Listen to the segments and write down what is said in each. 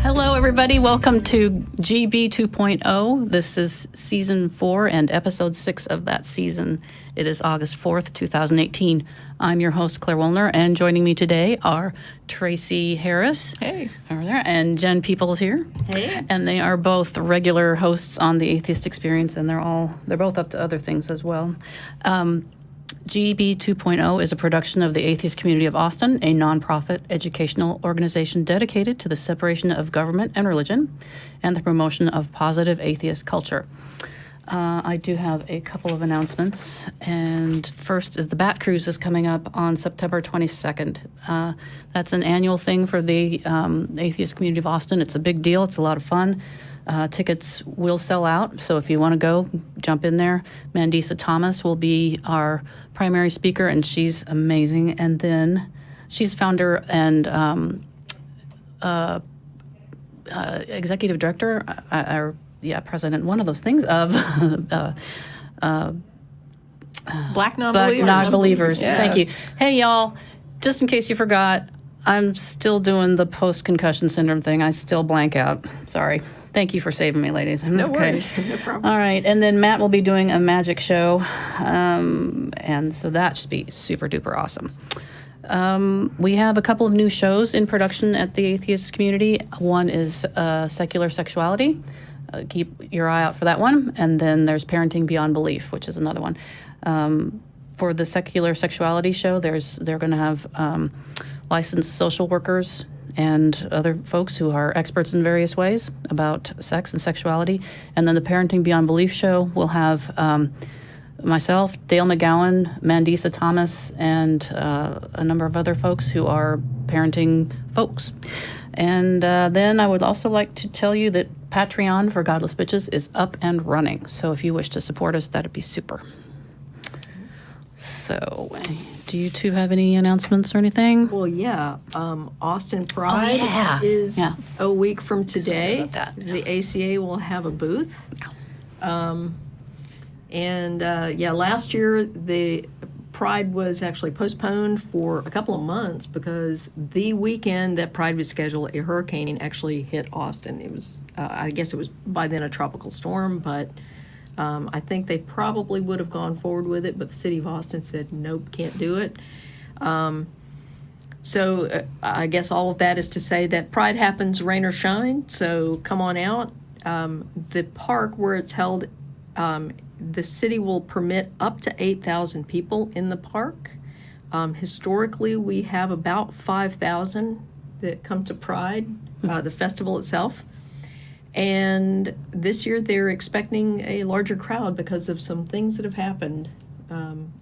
Hello, everybody. Welcome to GB 2.0. This is Season 4 and Episode 6 of that season. It is August 4th, 2018. I'm your host, Clare Wuellner, and joining me today are Tracie Harris. Hey. Over there. And Jen Peeples here. Hey. And they are both regular hosts on the Atheist Experience, and they're both up to other things as well. GB 2.0 is a production of the Atheist Community of Austin, a nonprofit educational organization dedicated to the separation of government and religion and the promotion of positive atheist culture. I do have a couple of announcements, and first is the Bat Cruise is coming up on September 22nd. That's an annual thing for the Atheist Community of Austin. It's a big deal. It's a lot of fun. Tickets will sell out, so if you want to go, jump in there. Mandisa Thomas will be our primary speaker, and she's amazing. And then she's founder and executive director, president, one of those things of Black Non-Believers. Non-Believers. Yes. Thank you. Hey, y'all, just in case you forgot, I'm still doing the post-concussion syndrome thing. I still blank out. Sorry. Thank you for saving me, ladies. No worries. No problem. All right. And then Matt will be doing a magic show. And so that should be super duper awesome. We have a couple of new shows in production at the Atheist Community. One is Secular Sexuality. Keep your eye out for that one. And then there's Parenting Beyond Belief, which is another one. For the Secular Sexuality show, they're going to have licensed social workers and other folks who are experts in various ways about sex and sexuality. And then the Parenting Beyond Belief show will have myself, Dale McGowan, Mandisa Thomas, and a number of other folks who are parenting folks. And then I would also like to tell you that Patreon for Godless Bitches is up and running. So if you wish to support us, that'd be super. So, do you two have any announcements or anything? Well, yeah. Austin Pride is a week from today. That. The ACA will have a booth. Last year the Pride was actually postponed for a couple of months because the weekend that Pride was scheduled, a hurricane actually hit Austin. It was, I guess it was by then a tropical storm, but I think they probably would have gone forward with it, but the city of Austin said, nope, can't do it. So I guess all of that is to say that Pride happens rain or shine, so come on out. The park where it's held, the city will permit up to 8,000 people in the park. Historically, we have about 5,000 that come to Pride, the festival itself. And this year they're expecting a larger crowd because of some things that have happened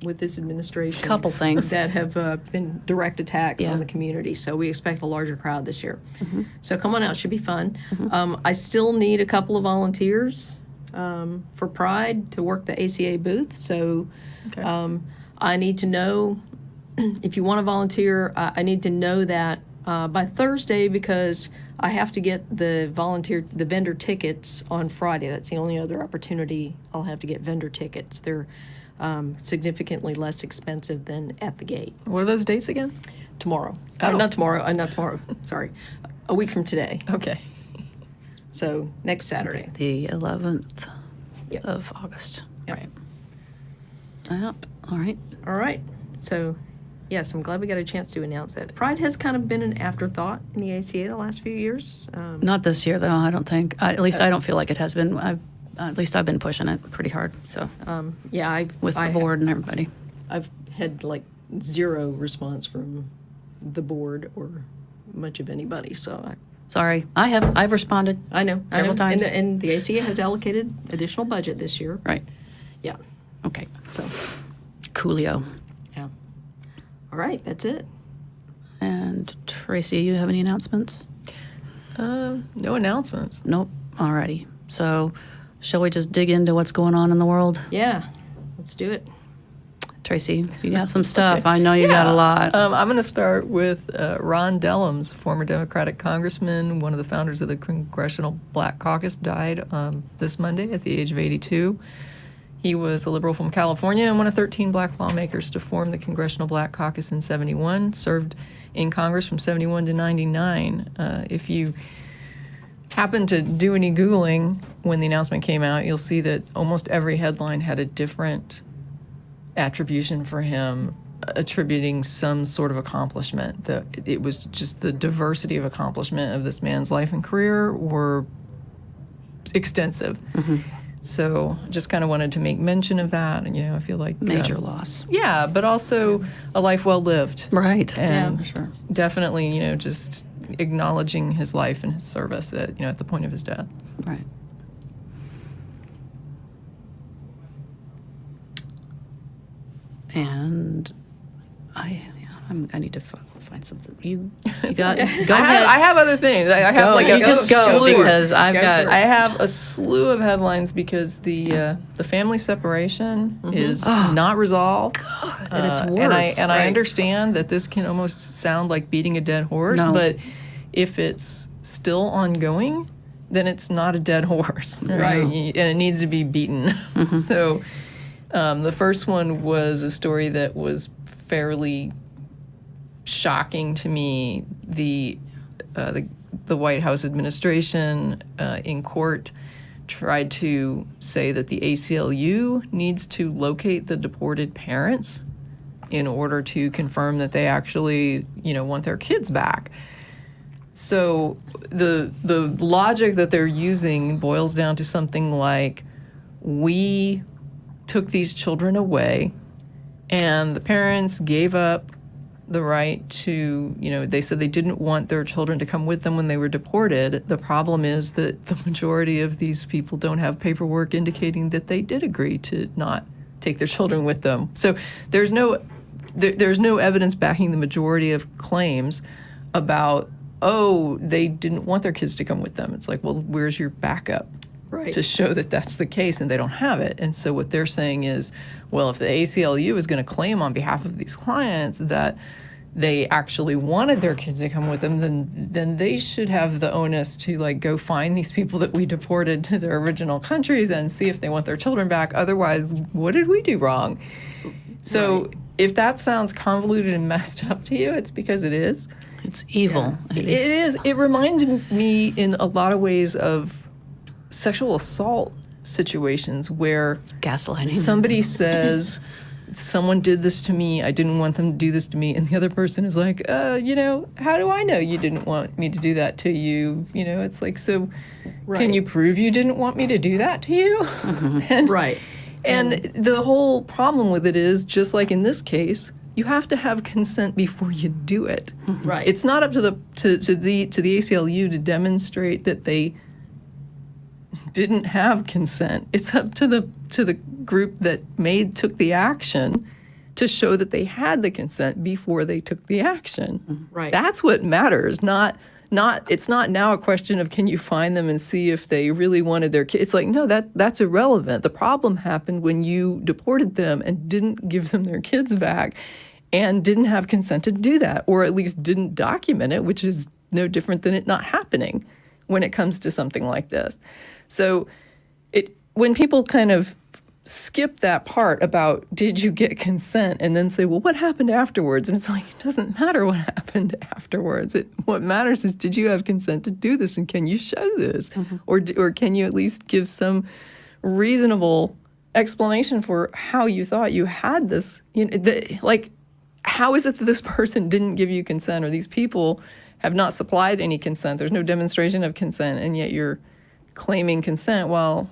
with this administration. Couple things. That have been direct attacks on the community. So we expect a larger crowd this year. Mm-hmm. So come on out. It should be fun. Mm-hmm. I still need a couple of volunteers for Pride to work the ACA booth. So I need to know, if you want to volunteer, I need to know that by Thursday because I have to get the vendor tickets on Friday. That's the only other opportunity I'll have to get vendor tickets. They're significantly less expensive than at the gate. What are those dates again? Tomorrow. Oh. Not tomorrow. Sorry. A week from today. Okay. So next Saturday. The 11th Yep. of August. Yep. Right. Yep. All right. All right. So, yes, I'm glad we got a chance to announce that. Pride has kind of been an afterthought in the ACA the last few years. Not this year, though, I don't think. At least I don't feel like it has been. At least I've been pushing it pretty hard. So with the board and everybody. I've had like zero response from the board or much of anybody. So Sorry, I've responded. I know several times. and the ACA has allocated additional budget this year. Right. Yeah. Okay. So Coolio. yeah. All right, that's it. And Tracie, you have any announcements? No announcements. Nope. Alrighty. So, shall we just dig into what's going on in the world? Yeah, let's do it. Tracie, you got some stuff. I know you got a lot. I'm going to start with Ron Dellums, former Democratic congressman, one of the founders of the Congressional Black Caucus, died this Monday at the age of 82. He was a liberal from California and one of 13 black lawmakers to form the Congressional Black Caucus in 71, served in Congress from 71 to 99. If you happen to do any Googling when the announcement came out, you'll see that almost every headline had a different attribution for him, attributing some sort of accomplishment. That it was just the diversity of accomplishment of this man's life and career were extensive. So just kind of wanted to make mention of that. And, I feel like Major loss. Yeah, but also a life well lived. Right. And for sure. definitely, just acknowledging his life and his service at the point of his death. Right. And I need to find something. You got go ahead. I have other things. I have like a just go slew. because I have a slew of headlines because the family separation is not resolved, and it's worse. I understand that this can almost sound like beating a dead horse, No. but if it's still ongoing, then it's not a dead horse, right? And it needs to be beaten. So the first one was a story that was fairly shocking to me. The White House administration in court tried to say that the ACLU needs to locate the deported parents in order to confirm that they actually, want their kids back. So the logic that they're using boils down to something like, we took these children away and the parents gave up the right to, they said they didn't want their children to come with them when they were deported. The problem is that the majority of these people don't have paperwork indicating that they did agree to not take their children with them. So there's no evidence backing the majority of claims about, they didn't want their kids to come with them. It's like, well, where's your backup? Right. To show that that's the case, and they don't have it. And so what they're saying is, well, if the ACLU is going to claim on behalf of these clients that they actually wanted their kids to come with them, then they should have the onus to go find these people that we deported to their original countries and see if they want their children back. Otherwise, what did we do wrong? So if that sounds convoluted and messed up to you, it's because it is. It's evil. It is. It reminds me in a lot of ways of sexual assault situations where Gaslighting. somebody says, someone did this to me, I didn't want them to do this to me, and the other person is like, how do I know you didn't want me to do that to you? It's like, so can you prove you didn't want me to do that to you? And the whole problem with it is, just like in this case, you have to have consent before you do it. Right. It's not up to the ACLU to demonstrate that they didn't have consent. It's up to the group that took the action to show that they had the consent before they took the action. Right. That's what matters. It's not now a question of, can you find them and see if they really wanted their kids. It's like, no, that's irrelevant. The problem happened when you deported them and didn't give them their kids back and didn't have consent to do that, or at least didn't document it, which is no different than it not happening when it comes to something like this. So when people kind of skip that part about did you get consent and then say, well, what happened afterwards? And it's like, it doesn't matter what happened afterwards. What matters is, did you have consent to do this, and can you show this? Or can you at least give some reasonable explanation for how you thought you had this? How is it that this person didn't give you consent, or these people have not supplied any consent? There's no demonstration of consent, and yet you're claiming consent. Well,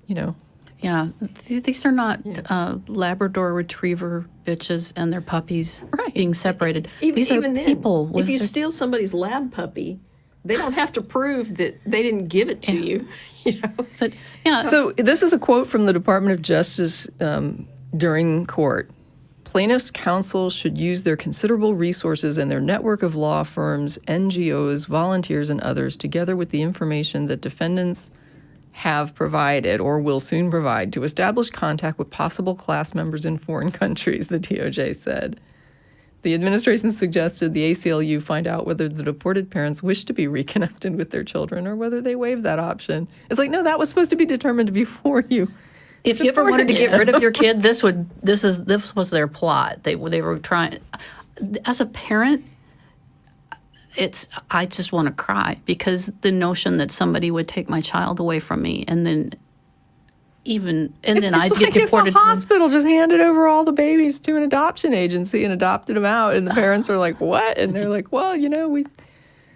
Yeah, these are not Labrador Retriever bitches and their puppies being separated. These are people. If you steal somebody's lab puppy, they don't have to prove that they didn't give it to you. But So this is a quote from the Department of Justice during court. Plaintiffs' counsel should use their considerable resources and their network of law firms, NGOs, volunteers, and others, together with the information that defendants have provided or will soon provide, to establish contact with possible class members in foreign countries, the DOJ said. The administration suggested the ACLU find out whether the deported parents wish to be reconnected with their children or whether they waive that option. It's like, no, that was supposed to be determined before you. if you ever wanted to get rid of your kid, this was their plot. They were trying. As a parent, I just want to cry, because the notion that somebody would take my child away from me and then I'd get deported. If a hospital just handed over all the babies to an adoption agency and adopted them out, and the parents are like, "What?" And they're like, "Well, we."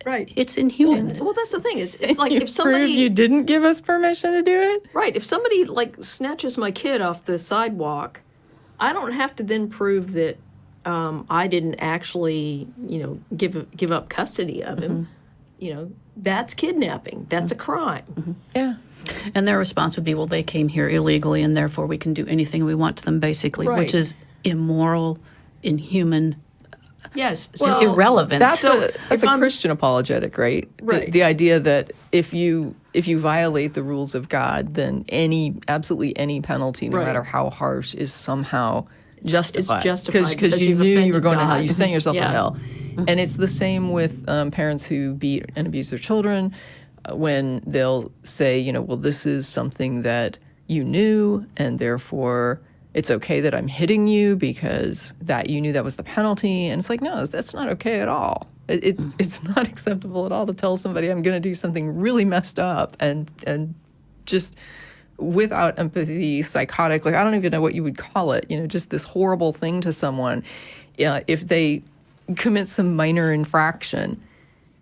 Right. It's inhuman. Well, that's the thing. It's like if Prove somebody you didn't give us permission to do it. Right. If somebody snatches my kid off the sidewalk, I don't have to then prove that I didn't actually, give up custody of him. That's kidnapping. That's a crime. Yeah. And their response would be, well, they came here illegally, and therefore we can do anything we want to them, basically, Right. which is immoral, inhuman, Yes. irrelevant. That's a if I'm- Christian apologetic, right? Right. The idea that if you violate the rules of God, then absolutely any penalty, no Right. matter how harsh, is somehow justified. It's justified because you you've knew you were offended going to hell. God. You sent yourself to Yeah. hell. And it's the same with parents who beat and abuse their children. When they'll say, well, this is something that you knew, and therefore it's okay that I'm hitting you because that you knew that was the penalty. And it's like, no, that's not okay at all. It's not acceptable at all to tell somebody I'm going to do something really messed up and just without empathy, psychotic, I don't even know what you would call it, just this horrible thing to someone. If they commit some minor infraction,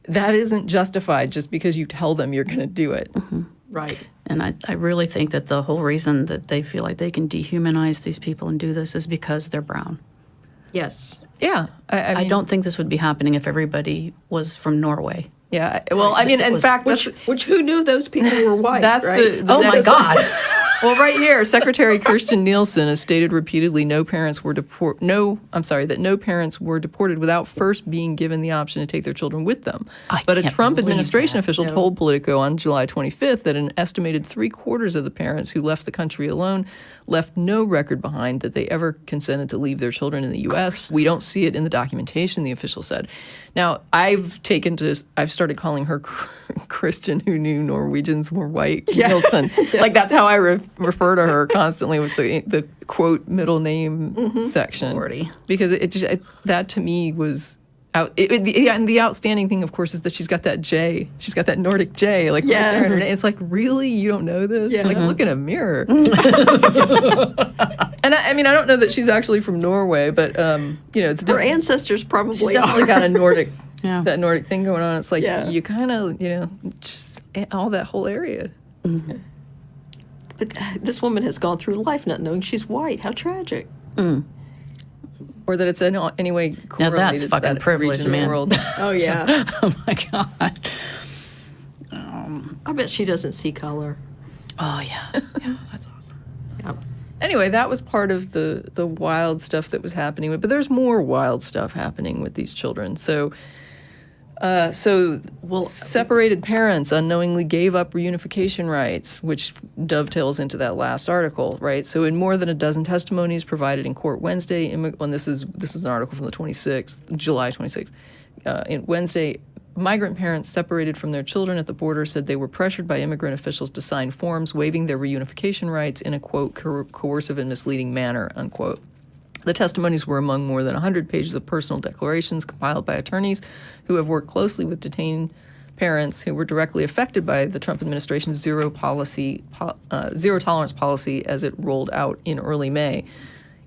that isn't justified just because you tell them you're going to do it. Right. And I really think that the whole reason that they feel like they can dehumanize these people and do this is because they're brown. Yes. Yeah. I don't think this would be happening if everybody was from Norway. Yeah. Well, in fact, Which who knew those people were white? that's right? Oh my God. Well, right here, Secretary Kirstjen Nielsen has stated repeatedly that no parents were deported without first being given the option to take their children with them. But a can't Trump believe administration that. official told Politico on July 25th that an estimated 3/4 of the parents who left the country alone left no record behind that they ever consented to leave their children in the U.S. We don't see it in the documentation, the official said. Now, I've started calling her Christian who knew Norwegians were white, Nielsen. Like, that's how I refer to her constantly with the quote middle name section. Lordy. Because that to me was out. And the outstanding thing, of course, is that she's got that J. She's got that Nordic J. Right there in her name. It's like, really? You don't know this? Yeah. Look in a mirror. And I don't know that she's actually from Norway, but it's Her ancestors probably she's definitely got a Nordic, Yeah. that Nordic thing going on. It's like Yeah. you kind of, just all that whole area. But this woman has gone through life not knowing she's white. How tragic. Or that it's in any way Now correlated that's to fucking that privilege, region of the man. world. Oh, yeah. Oh my God. I bet she doesn't see color. Oh yeah. Yeah, that's awesome. Yeah. Anyway, that was part of the wild stuff that was happening. But there's more wild stuff happening with these children. So separated parents unknowingly gave up reunification rights, which dovetails into that last article, right? So in more than a dozen testimonies provided in court Wednesday, this is an article from the 26th, July 26th. In Wednesday, migrant parents separated from their children at the border said they were pressured by immigrant officials to sign forms waiving their reunification rights in a, quote, coercive and misleading manner, unquote. The testimonies were among more than 100 pages of personal declarations compiled by attorneys who have worked closely with detained parents who were directly affected by the Trump administration's zero tolerance policy as it rolled out in early May.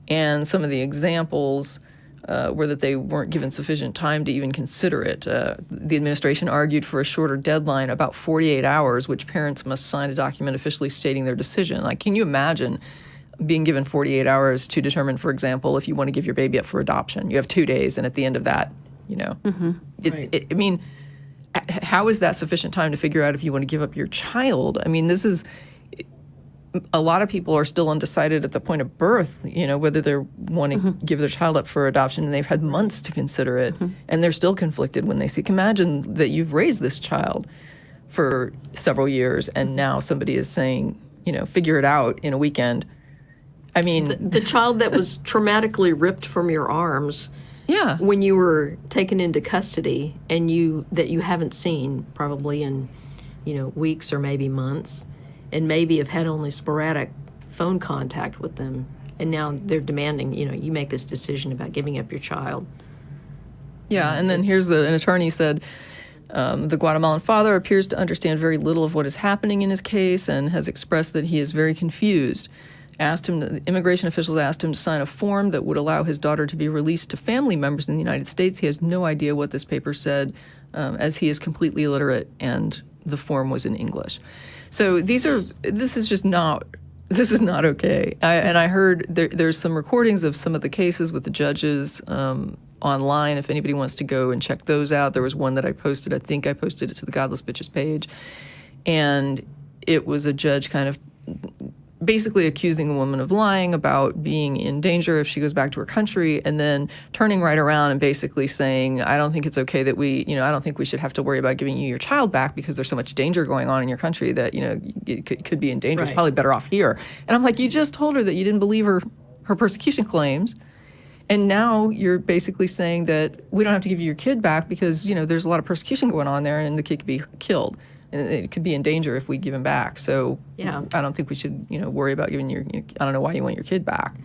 And some of the examples were that they weren't given sufficient time to even consider it. The administration argued for a shorter deadline, about 48 hours, which parents must sign a document officially stating their decision. Like, can you imagine being given 48 hours to determine, for example, if you want to give your baby up for adoption? You have 2 days, and at the end of that, Right. I mean, how is that sufficient time to figure out if you want to give up your child? I mean, this is, a lot of people are still undecided at the point of birth, whether they're wanting to give their child up for adoption, and they've had months to consider it, and they're still conflicted when they see. Imagine that you've raised this child for several years, and now somebody is saying, figure it out in a weekend. I mean, The child that was traumatically ripped from your arms yeah. when you were taken into custody and that you haven't seen probably in, weeks or maybe months, and maybe have had only sporadic phone contact with them, and now they're demanding, you make this decision about giving up your child. Yeah, and then here's an attorney said, the Guatemalan father appears to understand very little of what is happening in his case and has expressed that he is very confused. Immigration officials asked him to sign a form that would allow his daughter to be released to family members in the United States. He has no idea what this paper said, as he is completely illiterate, and the form was in English. So this is not okay. I heard there's some recordings of some of the cases with the judges online, if anybody wants to go and check those out. There was one that I posted. I think I posted it to the Godless Bitches page. And it was a judge kind of basically accusing a woman of lying about being in danger if she goes back to her country, and then turning right around and basically saying, I don't think it's okay that I don't think we should have to worry about giving you your child back because there's so much danger going on in your country that, it could be in danger. Right. It's probably better off here. And I'm like, you just told her that you didn't believe her persecution claims. And now you're basically saying that we don't have to give you your kid back because, there's a lot of persecution going on there and the kid could be killed. And it could be in danger if we give him back. So yeah. I don't think we should, worry about giving I don't know why you want your kid back.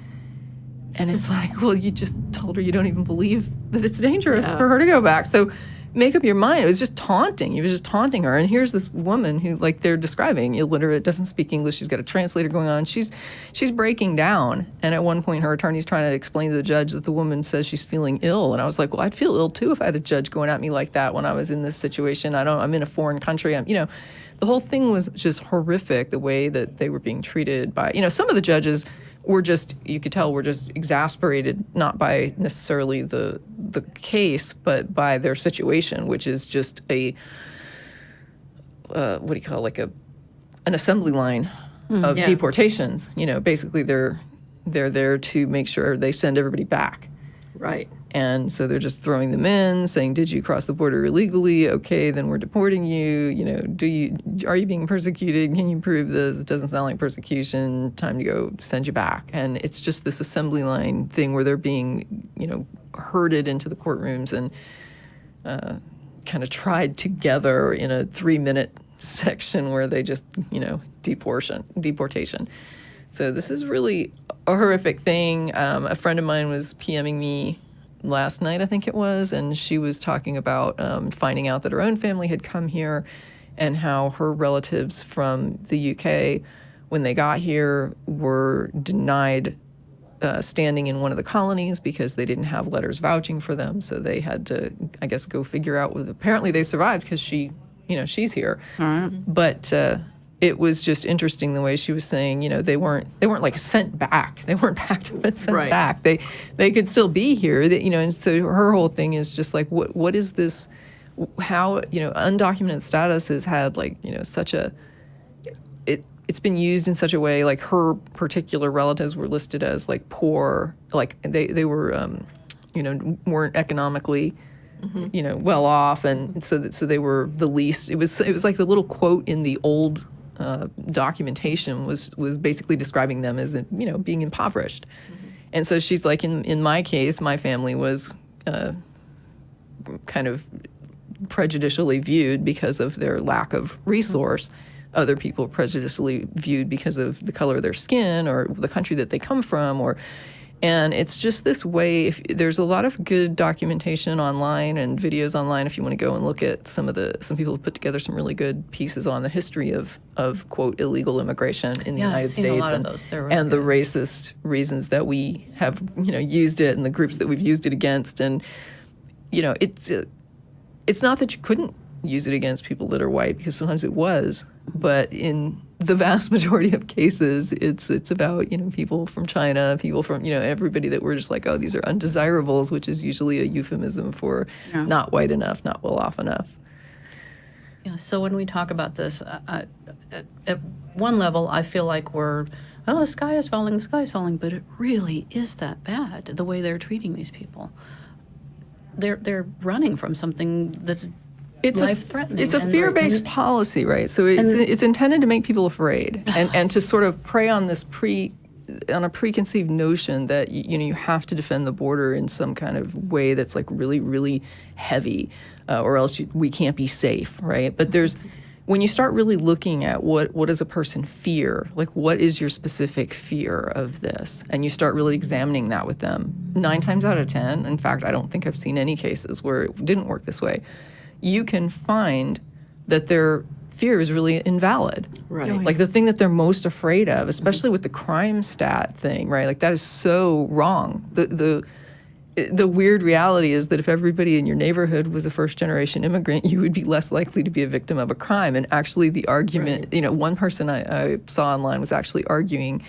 And it's like, well, you just told her you don't even believe that it's dangerous for her to go back. So make up your mind. It was just taunting. He was just taunting her. And here's this woman who, like they're describing, illiterate, doesn't speak English. She's got a translator going on. She's breaking down. And at one point, her attorney's trying to explain to the judge that the woman says she's feeling ill. And I was like, well, I'd feel ill too if I had a judge going at me like that when I was in this situation. I'm in a foreign country. The whole thing was just horrific, the way that they were being treated by, some of the judges were just, you could tell, were just exasperated, not by necessarily the case, but by their situation, which is just an assembly line of deportations. Basically they're there to make sure they send everybody back. Right. And so they're just throwing them in, saying, did you cross the border illegally? Okay, then we're deporting you. Are you being persecuted? Can you prove this? It doesn't sound like persecution. Time to go send you back. And it's just this assembly line thing where they're being, herded into the courtrooms and kind of tried together in a 3-minute section where they just, deportation. So this is really a horrific thing. A friend of mine was PMing me last night, I think it was, and she was talking about finding out that her own family had come here and how her relatives from the UK, when they got here, were denied standing in one of the colonies because they didn't have letters vouching for them. So they had to, I guess, go figure out apparently they survived because she's here. But it was just interesting the way she was saying, they weren't like sent back. They weren't packed up and sent back. They could still be here. And so her whole thing is just like, what is this? How undocumented status has had such a it's been used in such a way, like her particular relatives were listed as like poor, like they were weren't economically well off, and so they were the least. It was like the little quote in the old documentation was basically describing them as being impoverished. And so she's like, in my case, my family was kind of prejudicially viewed because of their lack of resource. Other people prejudicially viewed because of the color of their skin or the country that they come from, and it's just this way. There's a lot of good documentation online and videos online if you want to go and look at some people have put together some really good pieces on the history of quote illegal immigration in the United States, a lot of those. And the racist reasons that we have used it and the groups that we've used it against. And it's not that you couldn't use it against people that are white, because sometimes it was, but in the vast majority of cases, it's about people from China, people from everybody that we're just like, oh, these are undesirables, which is usually a euphemism for not white enough, not well off enough. Yeah. So when we talk about this, at one level, I feel like the sky is falling, but it really is that bad the way they're treating these people. They're running from something that's life-threatening. It's a fear-based policy, right? So it's intended to make people afraid and to sort of prey on this on a preconceived notion that you have to defend the border in some kind of way that's like really, really heavy, or else we can't be safe, right? But when you start really looking at what does a person fear, like what is your specific fear of this, and you start really examining that with them, 9 times out of 10, in fact, I don't think I've seen any cases where it didn't work this way, you can find that their fear is really invalid. Right. Like the thing that they're most afraid of, especially with the crime stat thing, right? Like that is so wrong. The weird reality is that if everybody in your neighborhood was a first-generation immigrant, you would be less likely to be a victim of a crime. And actually the argument, one person I saw online was actually arguing,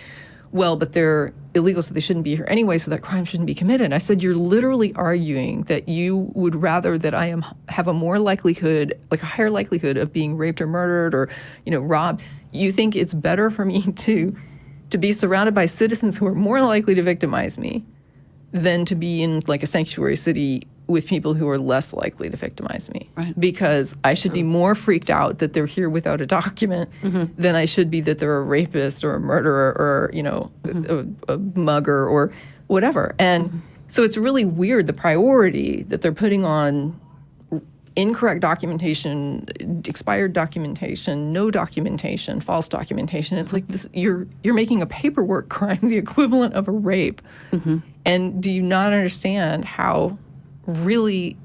well, but they're illegal, so they shouldn't be here anyway, so that crime shouldn't be committed. And I said, you're literally arguing that you would rather that I have a more likelihood, like a higher likelihood of being raped or murdered or, robbed. You think it's better for me to be surrounded by citizens who are more likely to victimize me than to be in like a sanctuary city with people who are less likely to victimize me. Right. Because I should be more freaked out that they're here without a document than I should be that they're a rapist or a murderer or, a mugger or whatever. And so it's really weird, the priority that they're putting on incorrect documentation, expired documentation, no documentation, false documentation. It's like this, you're making a paperwork crime the equivalent of a rape. And do you not understand how really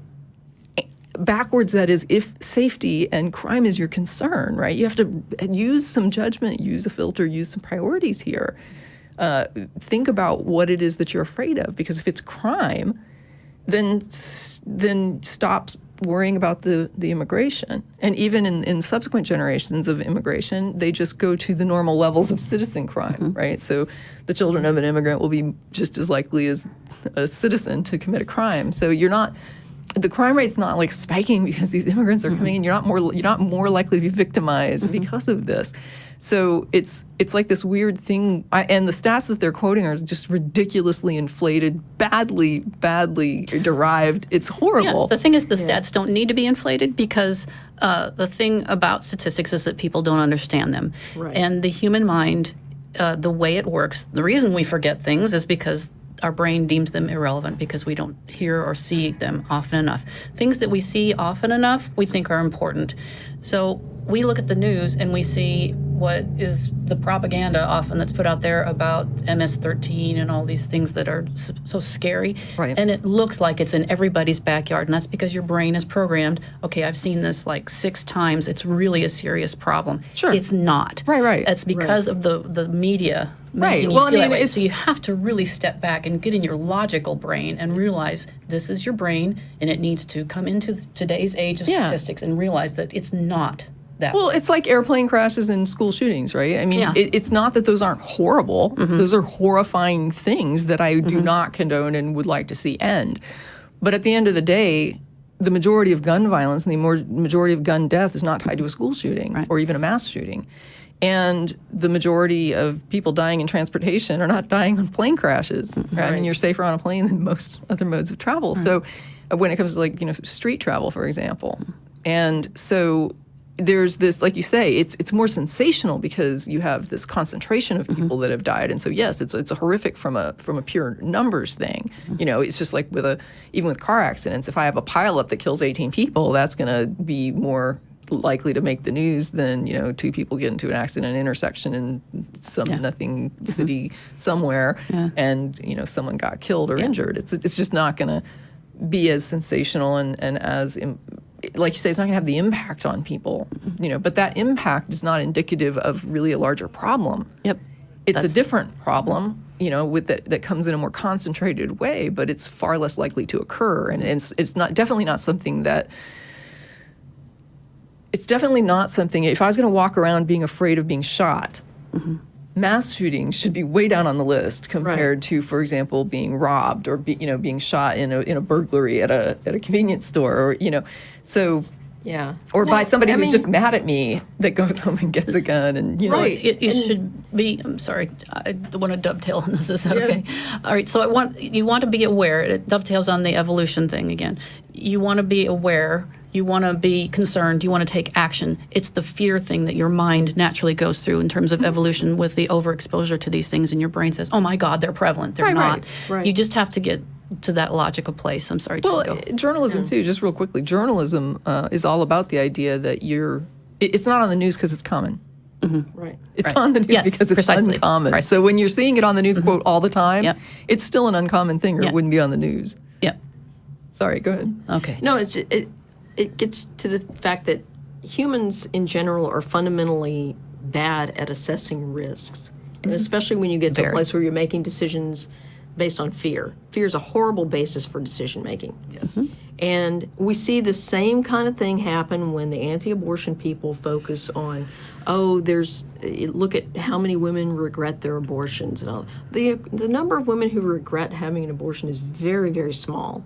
backwards that is if safety and crime is your concern, right? You have to use some judgment, use a filter, use some priorities here. Think about what it is that you're afraid of, because if it's crime, then stop worrying about the immigration. And even in subsequent generations of immigration, they just go to the normal levels of citizen crime, right? So the children of an immigrant will be just as likely as a citizen to commit a crime. So the crime rate's not like spiking because these immigrants are coming in. You're not more likely to be victimized because of this. So it's like this weird thing, and the stats that they're quoting are just ridiculously inflated, badly derived. It's horrible. Yeah, the thing is, the stats don't need to be inflated because the thing about statistics is that people don't understand them. Right. And the human mind, the way it works, the reason we forget things is because our brain deems them irrelevant because we don't hear or see them often enough. Things that we see often enough, we think are important. So we look at the news and we see what is the propaganda often that's put out there about MS-13 and all these things that are so scary. Right. And it looks like it's in everybody's backyard. And that's because your brain is programmed, okay, I've seen this like 6 times. It's really a serious problem. Sure. It's not. Right. It's because of the media making you Well, feel I that mean, way. So you have to really step back and get in your logical brain and realize this is your brain and it needs to come into today's age of statistics and realize that it's not that Well, way. it's like airplane crashes and school shootings, right? I mean, it's not that those aren't horrible. Those are horrifying things that I do not condone and would like to see end. But at the end of the day, the majority of gun violence and the majority of gun death is not tied to a school shooting or even a mass shooting. And the majority of people dying in transportation are not dying on plane crashes. Right? I mean, you're safer on a plane than most other modes of travel. So when it comes to like, street travel, for example. And so there's this, like you say, it's more sensational because you have this concentration of people that have died, and so yes, it's a horrific from a pure numbers thing. It's just like even with car accidents. If I have a pileup that kills 18 people, that's going to be more likely to make the news than 2 people get into an accident at an intersection in some nothing city somewhere, and someone got killed or injured. It's just not going to be as sensational and as like you say, it's not going to have the impact on people, but that impact is not indicative of really a larger problem. Yep. It's a different problem, with that comes in a more concentrated way, but it's far less likely to occur. And it's definitely not something that, if I was going to walk around being afraid of being shot, mass shootings should be way down on the list compared to, for example, being robbed or being shot in a burglary at a convenience store, or or by somebody who's just mad at me that goes home and gets a gun and You should be. I'm sorry, I want to dovetail on this. Is that okay? All right. So you want to be aware. It dovetails on the evolution thing again. You want to be aware. You want to be concerned. You want to take action. It's the fear thing that your mind naturally goes through in terms of evolution with the overexposure to these things, and your brain says, "Oh my God, they're prevalent. They're not." Right. You just have to get to that logical place. I'm sorry. Well, journalism too. Just real quickly, journalism is all about the idea that It's not on the news because it's common. Right. It's on the news Yes, because it's precisely. uncommon. Right. So when you're seeing it on the news, quote, all the time, Yep. it's still an uncommon thing, or Yeah. it wouldn't be on the news. Yep. Sorry, go ahead. Okay. No, it gets to the fact that humans in general are fundamentally bad at assessing risks, and especially when you get to a Very. place where you're making decisions based on fear. Fear is a horrible basis for decision making. Yes. And we see the same kind of thing happen when the anti-abortion people focus on, look at how many women regret their abortions and all. The number of women who regret having an abortion is very, very small.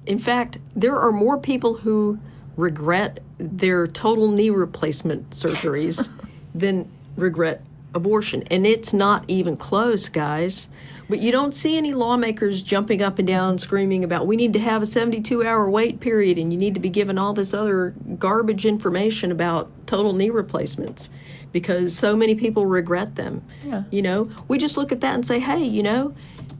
In fact, there are more people who regret their total knee replacement surgeries than regret abortion. And it's not even close, guys. But you don't see any lawmakers jumping up and down screaming about we need to have a 72-hour wait period and you need to be given all this other garbage information about total knee replacements because so many people regret them. Yeah. You know, we just look at that and say, hey, you know,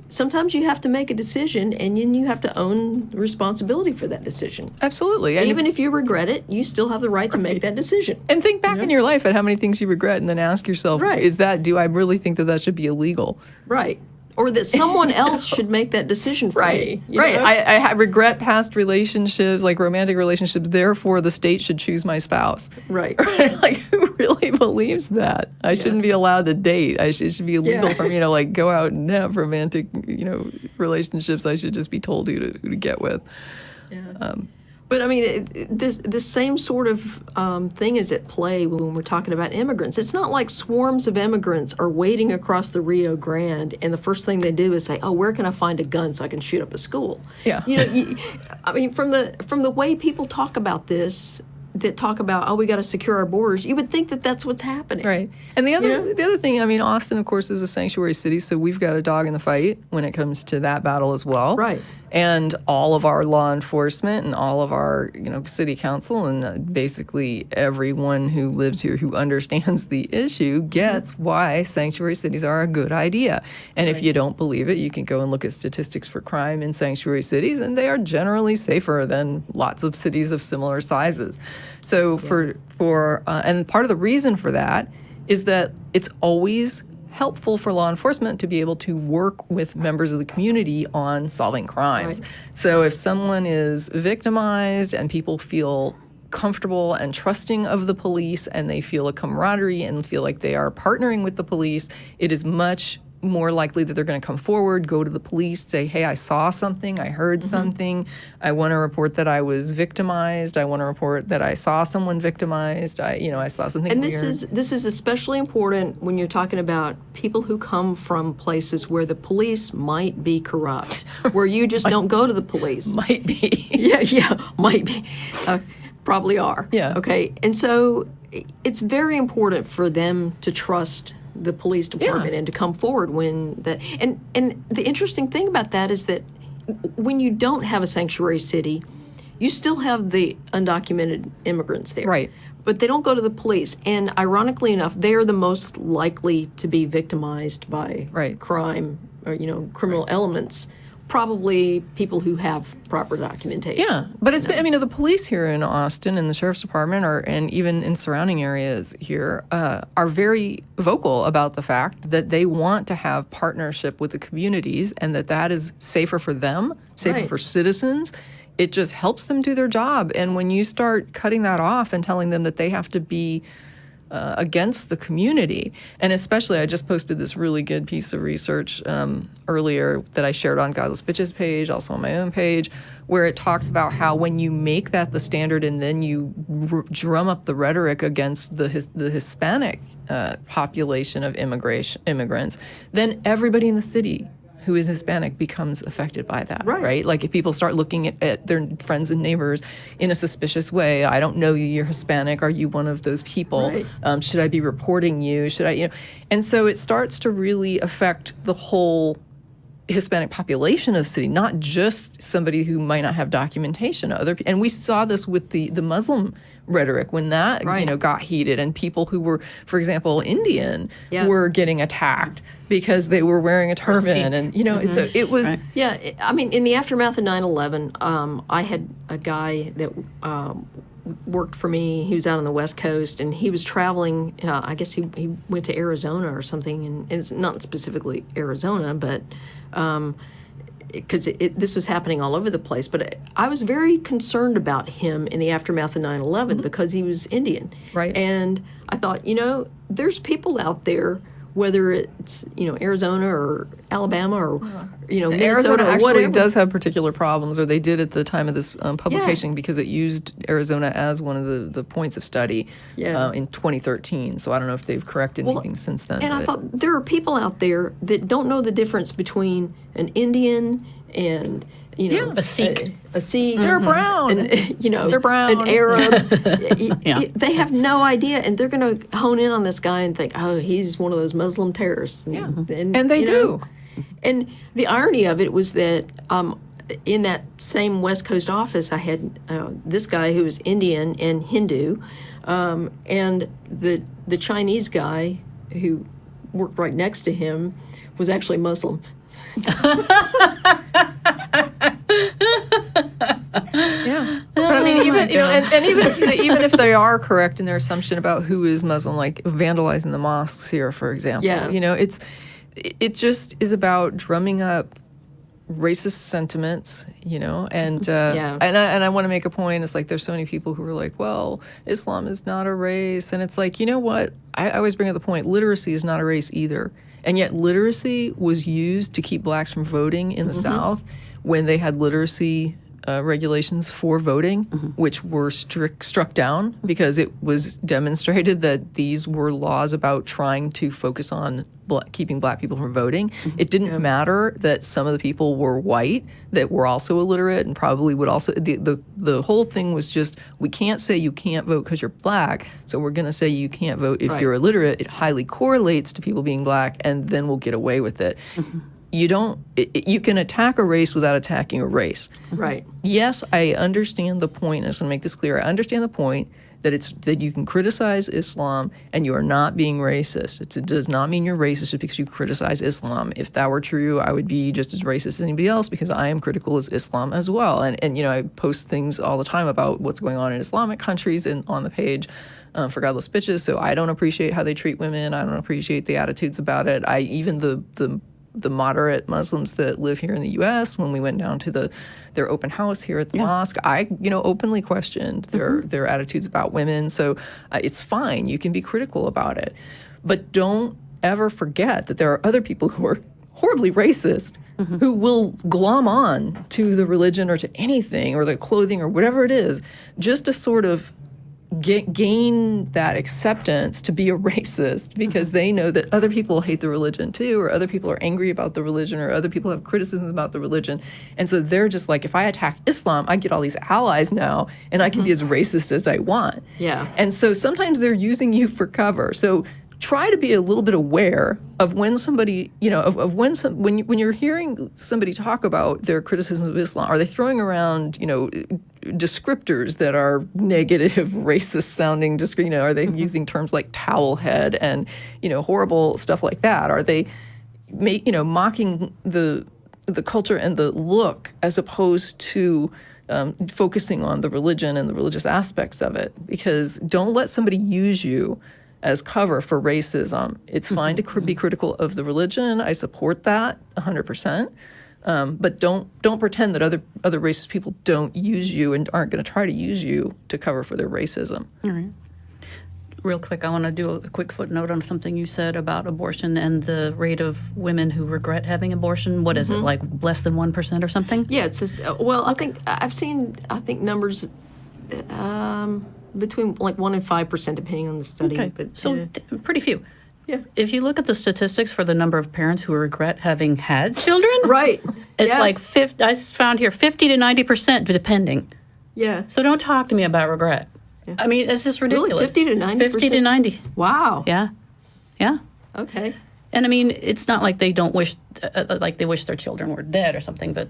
sometimes you have to make a decision and then you have to own responsibility for that decision. Absolutely. And Even if you regret it, you still have the right to make that decision. And think back in your life at how many things you regret, and then ask yourself, Right. do I really think that should be illegal? Right. Or that someone else should make that decision for me. you Right. know? I regret past relationships, like romantic relationships. Therefore, the state should choose my spouse. Right. Like, who really believes that? I shouldn't be allowed to date. It should be illegal Yeah. for me to like go out and have romantic, relationships. I should just be told who to get with. But I mean, this same sort of thing is at play when we're talking about immigrants. It's not like swarms of immigrants are waiting across the Rio Grande, and the first thing they do is say, "Oh, where can I find a gun so I can shoot up a school?" Yeah. I mean, from the way people talk about this, that talk about, "Oh, we got to secure our borders," you would think that that's what's happening. Right. And the know? other thing, I mean, Austin, of course, is a sanctuary city, so we've got a dog in the fight when it comes to that battle as well. Right. And all of our law enforcement and all of our, city council and basically everyone who lives here who understands the issue gets why sanctuary cities are a good idea. And if you don't believe it, you can go and look at statistics for crime in sanctuary cities, and they are generally safer than lots of cities of similar sizes. So and part of the reason for that is that it's always helpful for law enforcement to be able to work with members of the community on solving crimes. Right. So if someone is victimized and people feel comfortable and trusting of the police and they feel a camaraderie and feel like they are partnering with the police, it is much more likely that they're going to come forward, go to the police, say, hey, I saw something, I heard something, I want to report that I was victimized, I want to report that I saw someone victimized, I saw something And weird. this is especially important when you're talking about people who come from places where the police might be corrupt, where you just don't go to the police. Might be. Yeah, might be. Probably are. Yeah. Okay, and so it's very important for them to trust the police department and to come forward when that. And the interesting thing about that is that when you don't have a sanctuary city, you still have the undocumented immigrants there. Right. But they don't go to the police. And ironically enough, they are the most likely to be victimized by crime or, criminal elements. Probably people who have proper documentation. Yeah, but it's been, the police here in Austin and the sheriff's department and even in surrounding areas here are very vocal about the fact that they want to have partnership with the communities and that is safer for them, safer for citizens. It just helps them do their job. And when you start cutting that off and telling them that they have to be against the community, and especially I just posted this really good piece of research earlier that I shared on Godless Bitches page, also on my own page, where it talks about how when you make that the standard and then you drum up the rhetoric against the Hispanic population of immigrants, then everybody in the city who is Hispanic becomes affected by that, right? Like if people start looking at their friends and neighbors in a suspicious way, I don't know you, you're Hispanic, are you one of those people? Right. Should I be reporting you? Should I, And so it starts to really affect the whole Hispanic population of the city, not just somebody who might not have documentation. And we saw this with the Muslim rhetoric when that got heated, and people who were, for example, Indian were getting attacked because they were wearing a turban, and so it was. Right. Yeah, I mean, in the aftermath of 9/11, I had a guy that worked for me. He was out on the West Coast, and he was traveling. I guess he went to Arizona or something, and it's not specifically Arizona, but because this was happening all over the place. But I was very concerned about him in the aftermath of 9/11 because he was Indian. Right. And I thought, there's people out there, whether it's, Arizona or Alabama or, Minnesota Arizona or actually whatever. does have particular problems, or they did at the time of this publication, because it used Arizona as one of the points of study in 2013. So I don't know if they've corrected anything since then. And I thought, there are people out there that don't know the difference between an Indian and, a Sikh. A Sikh. They're brown. And, They're brown. An Arab. Yeah. They have no idea, and they're going to hone in on this guy and think, oh, he's one of those Muslim terrorists. And they do. And the irony of it was that in that same West Coast office, I had this guy who was Indian and Hindu, and the Chinese guy who worked right next to him was actually Muslim. Yeah, but I mean, even even if they are correct in their assumption about who is Muslim, like vandalizing the mosques here, for example, it just is about drumming up racist sentiments, and I want to make a point. It's like there's so many people who are like, well, Islam is not a race, and it's like, you know what? I always bring up the point: literacy is not a race either, and yet literacy was used to keep blacks from voting in the South when they had literacy regulations for voting, which were struck down because it was demonstrated that these were laws about trying to focus on keeping black people from voting. It didn't matter that some of the people were white that were also illiterate and probably would also, the whole thing was just, we can't say you can't vote because you're black, so we're going to say you can't vote if you're illiterate. It highly correlates to people being black, and then we'll get away with it. You can attack a race without attacking a race. Right. Yes, I understand the point. I just want to make this clear. I understand the point that you can criticize Islam and you are not being racist. It does not mean you're racist just because you criticize Islam. If that were true, I would be just as racist as anybody else because I am critical as Islam as well. And I post things all the time about what's going on in Islamic countries on the page for Godless Bitches. So I don't appreciate how they treat women. I don't appreciate the attitudes about it. Even the moderate Muslims that live here in the U.S., when we went down to their open house here at the mosque, I openly questioned their attitudes about women. So it's fine. You can be critical about it. But don't ever forget that there are other people who are horribly racist who will glom on to the religion or to anything or the clothing or whatever it is just to sort of gain that acceptance to be a racist because they know that other people hate the religion too, or other people are angry about the religion, or other people have criticisms about the religion. And so they're just like, if I attack Islam, I get all these allies now, and I can be as racist as I want. Yeah. And so sometimes they're using you for cover. So try to be a little bit aware of when somebody, when you're hearing somebody talk about their criticism of Islam, are they throwing around, descriptors that are negative, racist sounding, are they using terms like towel head and, horrible stuff like that? Are they, mocking the culture and the look as opposed to focusing on the religion and the religious aspects of it? Because don't let somebody use you as cover for racism. It's fine to be critical of the religion. I support that 100%. But don't pretend that other racist people don't use you and aren't going to try to use you to cover for their racism. All right. Real quick, I want to do a quick footnote on something you said about abortion and the rate of women who regret having abortion. What is it, like less than 1% or something? Yeah, it's just, I think I've seen numbers between like 1% and 5%, depending on the study. Okay, but so pretty few. Yeah. If you look at the statistics for the number of parents who regret having had children, right, it's like I found here 50 to 90%, depending. Yeah. So don't talk to me about regret. Yeah. I mean, it's just ridiculous. Really, 50 to 90%? 50 to 90. Wow. Yeah. Yeah. Okay. And I mean, it's not like they don't wish, like they wish their children were dead or something, but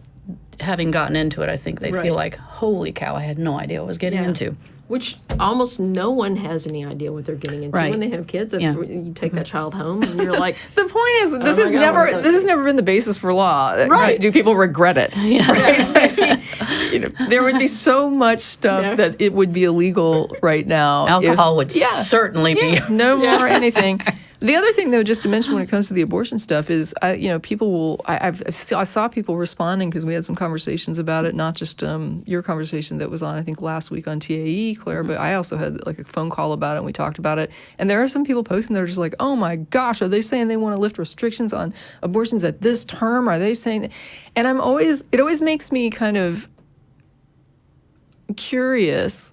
having gotten into it, I think they feel like, holy cow, I had no idea what I was getting into. Which almost no one has any idea what they're getting into when they have kids. You take that child home and you're like, the point is, this has never been the basis for law. Right? Do people regret it? Yeah. Right? I mean, there would be so much stuff that it would be illegal right now. Alcohol would certainly be. No more anything. The other thing, though, just to mention when it comes to the abortion stuff is, people will. I saw people responding because we had some conversations about it, not just your conversation that was on, I think, last week on TAE, Claire, but I also had like a phone call about it and we talked about it. And there are some people posting that are just like, oh my gosh, are they saying they want to lift restrictions on abortions at this term? Are they saying that? And it always makes me kind of curious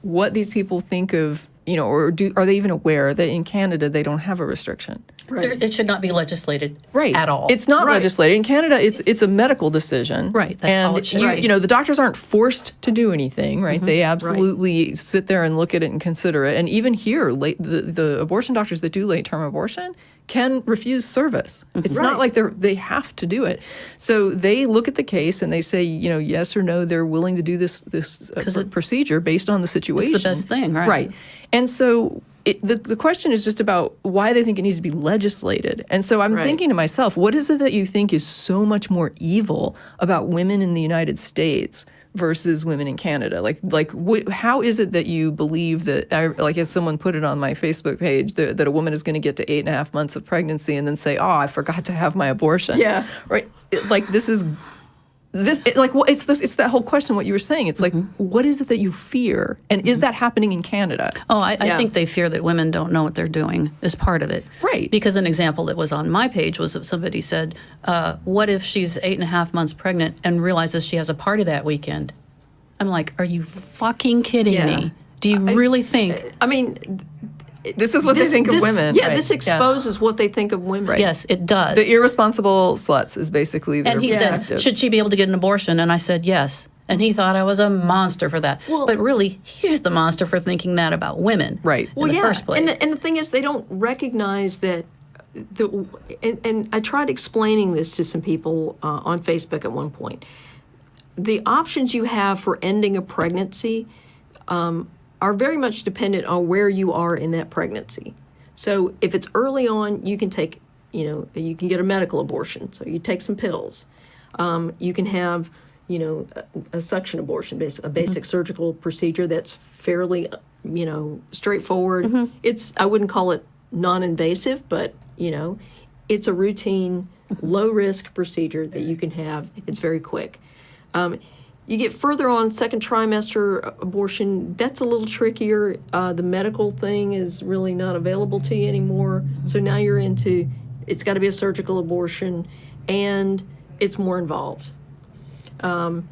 what these people think of. Or are they even aware that in Canada they don't have a restriction? Right. It should not be legislated at all. It's not legislated. In Canada, it's a medical decision. Right, that's all it should be. The doctors aren't forced to do anything, right? They absolutely sit there and look at it and consider it. And even here, the abortion doctors that do late-term abortion can refuse service. It's not like they have to do it. So they look at the case and they say, yes or no, they're willing to do this procedure based on the situation. It's the best thing, right? Right. And so the question is just about why they think it needs to be legislated. And so I'm thinking to myself, what is it that you think is so much more evil about women in the United States versus women in Canada? How is it that you believe that, as someone put it on my Facebook page, that a woman is going to get to 8.5 months of pregnancy and then say, oh, I forgot to have my abortion. Yeah. Right. It's that whole question, what you were saying. It's like, what is it that you fear? And is that happening in Canada? Oh, I think they fear that women don't know what they're doing is part of it. Right. Because an example that was on my page was that somebody said, what if she's 8.5 months pregnant and realizes she has a party that weekend? I'm like, are you fucking kidding me? Do you really think? I mean... This is what they think of women. Yeah, this exposes what they think of women. Right. Yes, it does. The irresponsible sluts is basically their perspective. Said, should she be able to get an abortion? And I said, yes. And he thought I was a monster for that. Well, but really, he's the monster for thinking that about women in the first place. And the thing is, they don't recognize that. And I tried explaining this to some people on Facebook at one point. The options you have for ending a pregnancy are very much dependent on where you are in that pregnancy. So if it's early on, you can take, you can get a medical abortion. So you take some pills. You can have, a suction abortion, a basic surgical procedure that's fairly, straightforward. I wouldn't call it non-invasive, but, it's a routine, low-risk procedure that you can have. It's very quick. You get further on, second trimester abortion, that's a little trickier. The medical thing is really not available to you anymore. So now you're into, it's got to be a surgical abortion, and it's more involved. And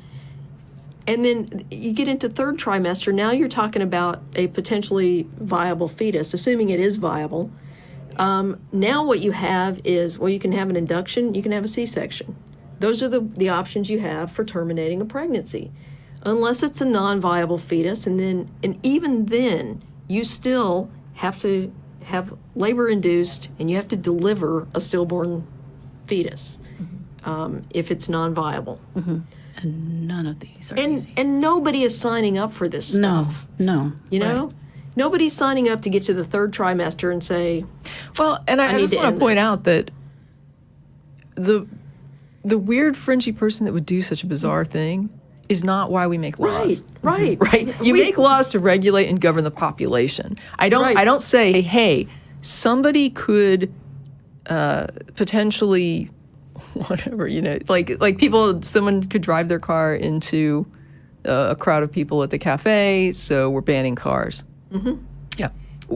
then you get into third trimester, now you're talking about a potentially viable fetus, assuming it is viable. Now what you have is, you can have an induction, you can have a C-section. Those are the options you have for terminating a pregnancy, unless it's a non-viable fetus, and even then, you still have to have labor-induced, and you have to deliver a stillborn fetus if it's non-viable. And none of these are easy. And nobody is signing up for this stuff. No. Nobody's signing up to get to the third trimester and say, well, and I just want to point out that the weird, fringy person that would do such a bizarre thing is not why we make laws. Right. You make laws to regulate and govern the population. I don't say, hey, somebody could potentially, whatever, like someone could drive their car into a crowd of people at the cafe, so we're banning cars. Yeah.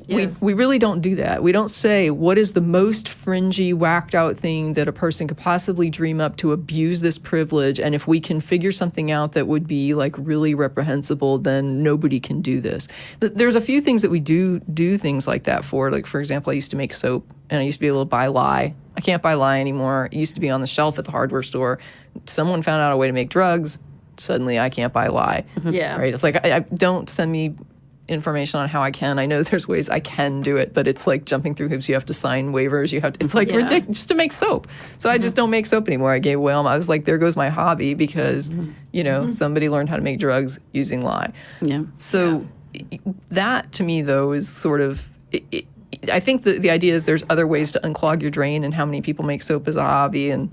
We really don't do that. We don't say what is the most fringy, whacked out thing that a person could possibly dream up to abuse this privilege, and if we can figure something out that would be really reprehensible, then nobody can do this. There's a few things that we do things like that for. Like, for example, I used to make soap, and I used to be able to buy lye. I can't buy lye anymore. It used to be on the shelf at the hardware store. Someone found out a way to make drugs. Suddenly I can't buy lye. Yeah. Right? It's like, I don't send me information on how I can. I know there's ways I can do it, but it's like jumping through hoops. You have to sign waivers. It's ridiculous just to make soap. So I just don't make soap anymore. I gave away I was like, there goes my hobby because, somebody learned how to make drugs using lye. Yeah. So that to me, though, is sort of, I think the idea is there's other ways to unclog your drain, and how many people make soap as a hobby, and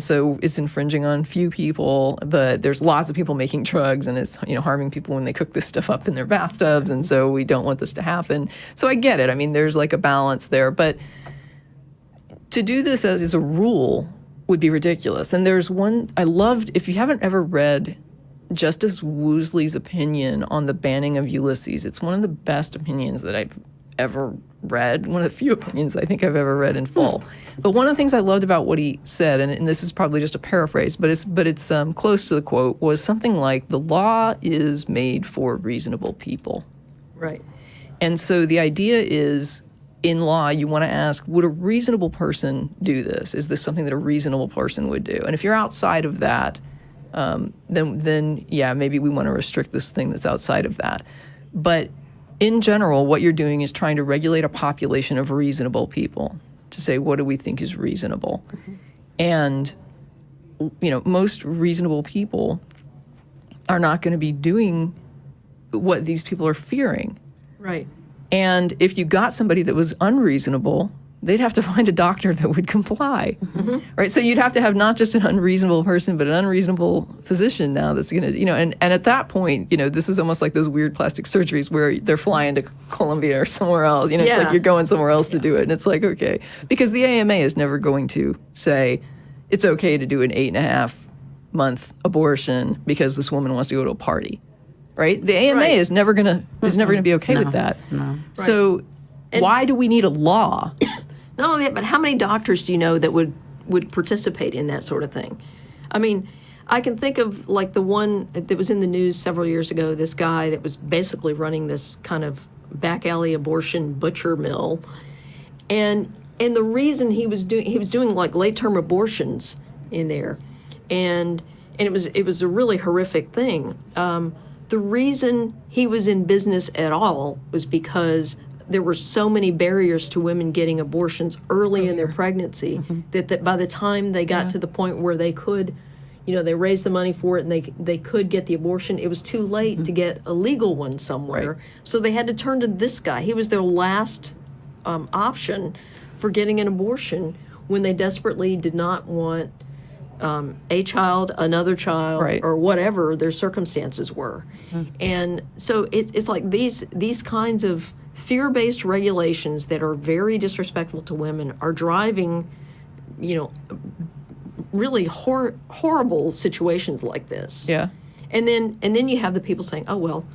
so it's infringing on few people, but there's lots of people making drugs, and it's harming people when they cook this stuff up in their bathtubs, and so we don't want this to happen. So I get it. I mean, there's like a balance there, but to do this as a rule would be ridiculous. And there's one I loved. If you haven't ever read Justice Woosley's opinion on the banning of Ulysses, it's one of the best opinions that I've ever read, one of the few opinions I think I've ever read in full. But one of the things I loved about what he said, and this is probably just a paraphrase, but it's close to the quote, was something like, the law is made for reasonable people. Right. And so the idea is, in law, you want to ask, would a reasonable person do this? Is this something that a reasonable person would do? And if you're outside of that, then yeah, maybe we want to restrict this thing that's outside of that. But in general, what you're doing is trying to regulate a population of reasonable people to say, what do we think is reasonable? Mm-hmm. And, most reasonable people are not going to be doing what these people are fearing. Right. And if you got somebody that was unreasonable, they'd have to find a doctor that would comply, right? So you'd have to have not just an unreasonable person, but an unreasonable physician now that's going to, and at that point, this is almost like those weird plastic surgeries where they're flying to Colombia or somewhere else. It's like you're going somewhere else to do it. And it's like, okay, because the AMA is never going to say it's okay to do an 8.5-month abortion because this woman wants to go to a party. Right? The AMA is never gonna be okay with that. No. So why do we need a law? Not only that, but how many doctors do you know that would participate in that sort of thing? I mean, I can think of like the one that was in the news several years ago, this guy that was basically running this kind of back alley abortion butcher mill. And the reason he was doing like late term abortions in there. And it was a really horrific thing. The reason he was in business at all was because there were so many barriers to women getting abortions early in their pregnancy that by the time they got to the point where they could, they raised the money for it and they could get the abortion, it was too late to get a legal one somewhere. Right. So they had to turn to this guy. He was their last option for getting an abortion when they desperately did not want a child, another child, right, or whatever their circumstances were. And so it's like these kinds of fear-based regulations that are very disrespectful to women are driving, really horrible situations like this. Yeah. And then you have the people saying, oh, well,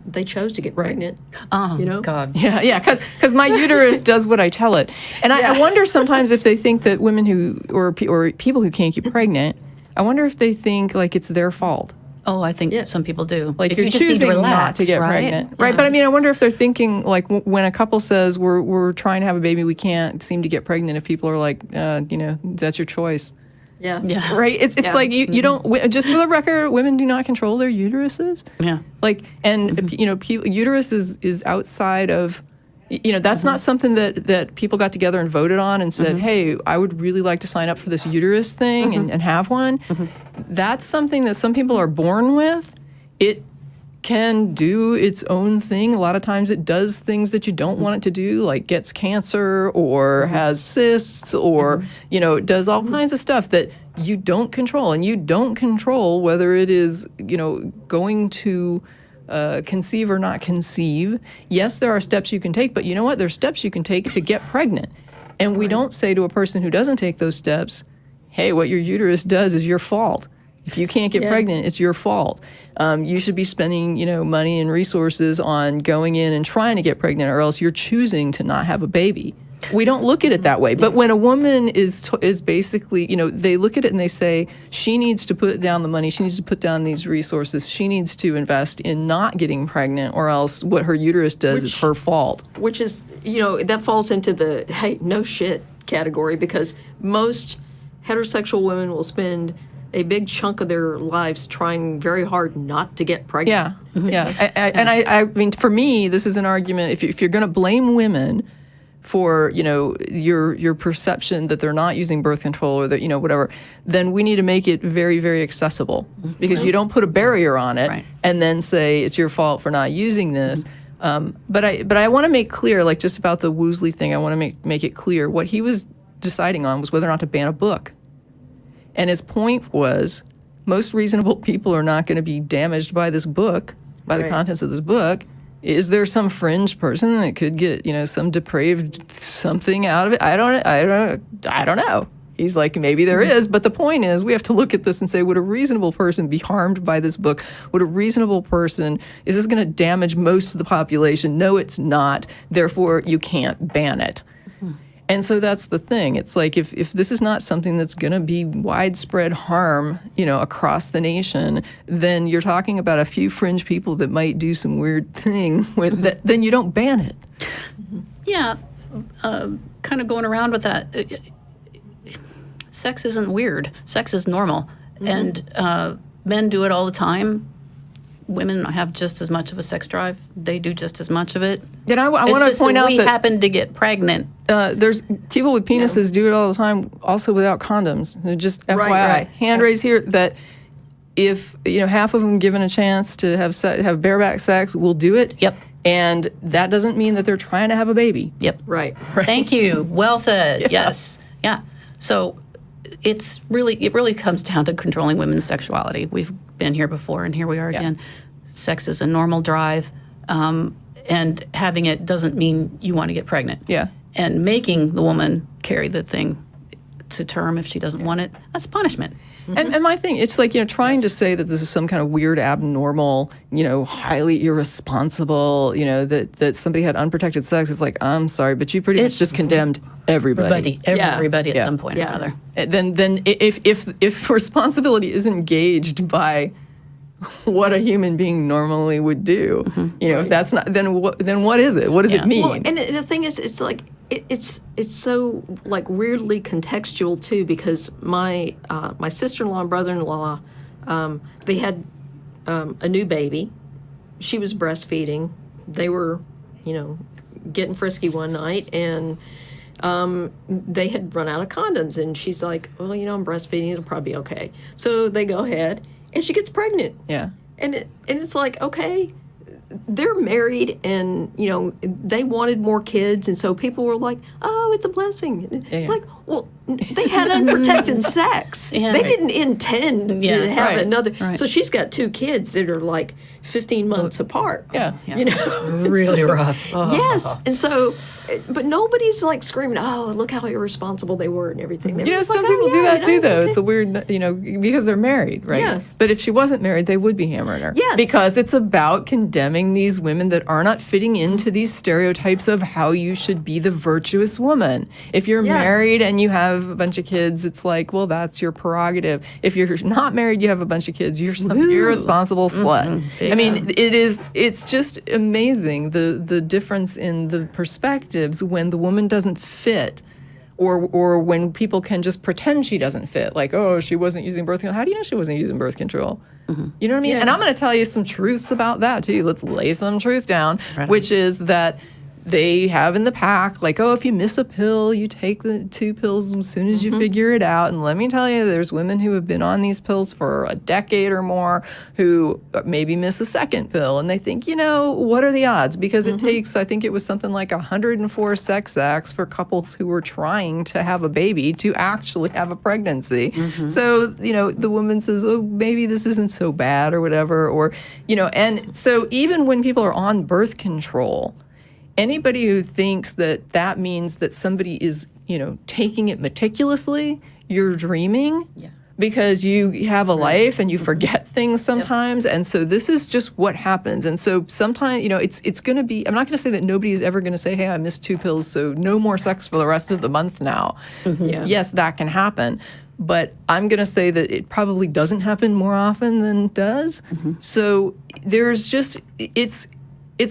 they chose to get pregnant. Oh, God. Yeah, because my uterus does what I tell it. And I wonder sometimes if they think that women who, or people who can't get pregnant, I wonder if they think like it's their fault. Oh, I think some people do. Like if you're you just choosing need to relax, not to get right? pregnant. Yeah. Right, but I mean, I wonder if they're thinking like when a couple says we're trying to have a baby, we can't seem to get pregnant, if people are like, that's your choice. Yeah. Right? It's like you don't, just for the record, women do not control their uteruses. Yeah. Like, and, uterus is outside of, that's not something that people got together and voted on and said, hey, I would really like to sign up for this uterus thing and have one. That's something that some people are born with. It can do its own thing. A lot of times it does things that you don't want it to do, like gets cancer or has cysts or, it does all kinds of stuff that you don't control. And you don't control whether it is, going to conceive or not conceive. Yes, there are steps you can take, but you know what? There's steps you can take to get pregnant. And we don't say to a person who doesn't take those steps, hey, what your uterus does is your fault. If you can't get pregnant, it's your fault. You should be spending, money and resources on going in and trying to get pregnant, or else you're choosing to not have a baby. We don't look at it that way. But when a woman is basically, they look at it and they say, she needs to put down the money, she needs to put down these resources, she needs to invest in not getting pregnant, or else what her uterus does is her fault. Which is, that falls into the, hey, no shit category, because most heterosexual women will spend a big chunk of their lives trying very hard not to get pregnant. Yeah. I mean, for me, this is an argument. If you're going to blame women for, your perception that they're not using birth control or that, whatever, then we need to make it very, very accessible, because you don't put a barrier on it and then say it's your fault for not using this. But I want to make clear, like just about the Woosley thing, I want to make it clear what he was deciding on was whether or not to ban a book. And his point was most reasonable people are not going to be damaged by this book, by the contents of this book. Is there some fringe person that could get, some depraved something out of it? I don't know. He's like, maybe there is, but the point is we have to look at this and say, would a reasonable person be harmed by this book? Would a reasonable person, is this going to damage most of the population? No, it's not. Therefore, you can't ban it. And so that's the thing. It's like if this is not something that's going to be widespread harm, across the nation, then you're talking about a few fringe people that might do some weird thing with that, then you don't ban it. Yeah, kind of going around with that. Sex isn't weird. Sex is normal. And men do it all the time. Women have just as much of a sex drive. They do just as much of it. And I want to point out we that happen to get pregnant. There's people with penises do it all the time, also without condoms. Just FYI, right. hand raise here that if half of them given a chance to have bareback sex will do it. Yep. And that doesn't mean that they're trying to have a baby. Yep. Right. Thank you. Well said. Yes. Yeah. So it really comes down to controlling women's sexuality. We've been here before, and here we are again. Sex is a normal drive, and having it doesn't mean you want to get pregnant. Yeah. And making the woman carry the thing to term if she doesn't want it, that's punishment. And my thing, it's like, trying to say that this is some kind of weird, abnormal, highly irresponsible, that somebody had unprotected sex is like, I'm sorry, but you pretty much just condemned everybody. Everybody at some point or another. Then if responsibility is engaged by what a human being normally would do, if that's not, then what is it? What does it mean? Well, and the thing is, it's like it's so like weirdly contextual too, because my sister-in-law and brother-in-law, they had a new baby. She was breastfeeding. They were, getting frisky one night, and they had run out of condoms, and she's like, well, I'm breastfeeding, it'll probably be okay. So they go ahead, and she gets pregnant. Yeah. And it's like, okay, they're married, and they wanted more kids, and so people were like, oh, it's a blessing. It's like, well, they had unprotected sex. They didn't intend to have another. Right. So she's got 2 kids that are like 15 months apart. Yeah. It's really rough. Yes. And so, but nobody's like screaming, oh, look how irresponsible they were and everything. Some people do that too, though. It's a weird, because they're married, right? Yeah. But if she wasn't married, they would be hammering her. Yes. Because it's about condemning these women that are not fitting into these stereotypes of how you should be the virtuous woman. If you're married and you have a bunch of kids, it's like, well, that's your prerogative. If you're not married, you have a bunch of kids, you're some irresponsible slut. I mean, it's just amazing the difference in the perspectives when the woman doesn't fit, or when people can just pretend she doesn't fit, like, oh, she wasn't using birth control. How do you know she wasn't using birth control? You know what I mean? Yeah. And I'm going to tell you some truths about that too. Let's lay some truth down, which is that they have in the pack, like, oh, if you miss a pill, you take the 2 pills as soon as you figure it out. And let me tell you, there's women who have been on these pills for a decade or more who maybe miss a second pill. And they think, what are the odds? Because it takes, I think it was something like 104 sex acts for couples who were trying to have a baby to actually have a pregnancy. So, the woman says, oh, maybe this isn't so bad or whatever. Or, and so even when people are on birth control, anybody who thinks that means that somebody is, taking it meticulously, you're dreaming. Yeah. Because you have a life and you forget things sometimes. And so this is just what happens. And so sometimes, it's going to be, I'm not going to say that nobody is ever going to say, hey, I missed 2 pills, so no more sex for the rest of the month now. Yes, that can happen. But I'm going to say that it probably doesn't happen more often than it does. So there's just, it's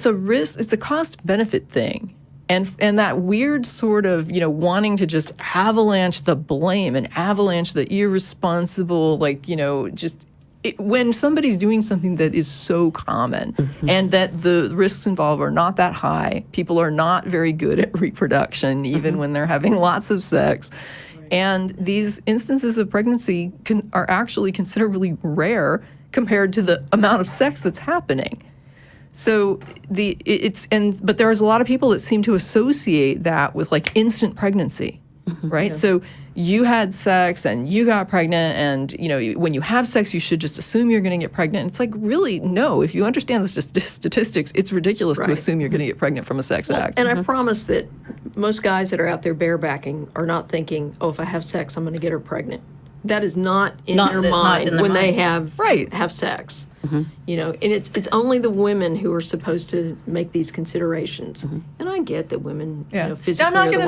a risk, it's a cost-benefit thing. And that weird sort of, wanting to just avalanche the blame and avalanche the irresponsible, when somebody's doing something that is so common and that the risks involved are not that high, people are not very good at reproduction, even when they're having lots of sex. And these instances of pregnancy are actually considerably rare compared to the amount of sex that's happening. So but there's a lot of people that seem to associate that with like instant pregnancy, right? Yeah. So you had sex and you got pregnant, and when you have sex, you should just assume you're going to get pregnant. It's like, really, no. If you understand the statistics, it's ridiculous to assume you're going to get pregnant from a sex act. And I promise that most guys that are out there barebacking are not thinking, oh, if I have sex, I'm going to get her pregnant. That is not in their mind when they have sex. And it's only the women who are supposed to make these considerations. And I get that women, physically. I'm not going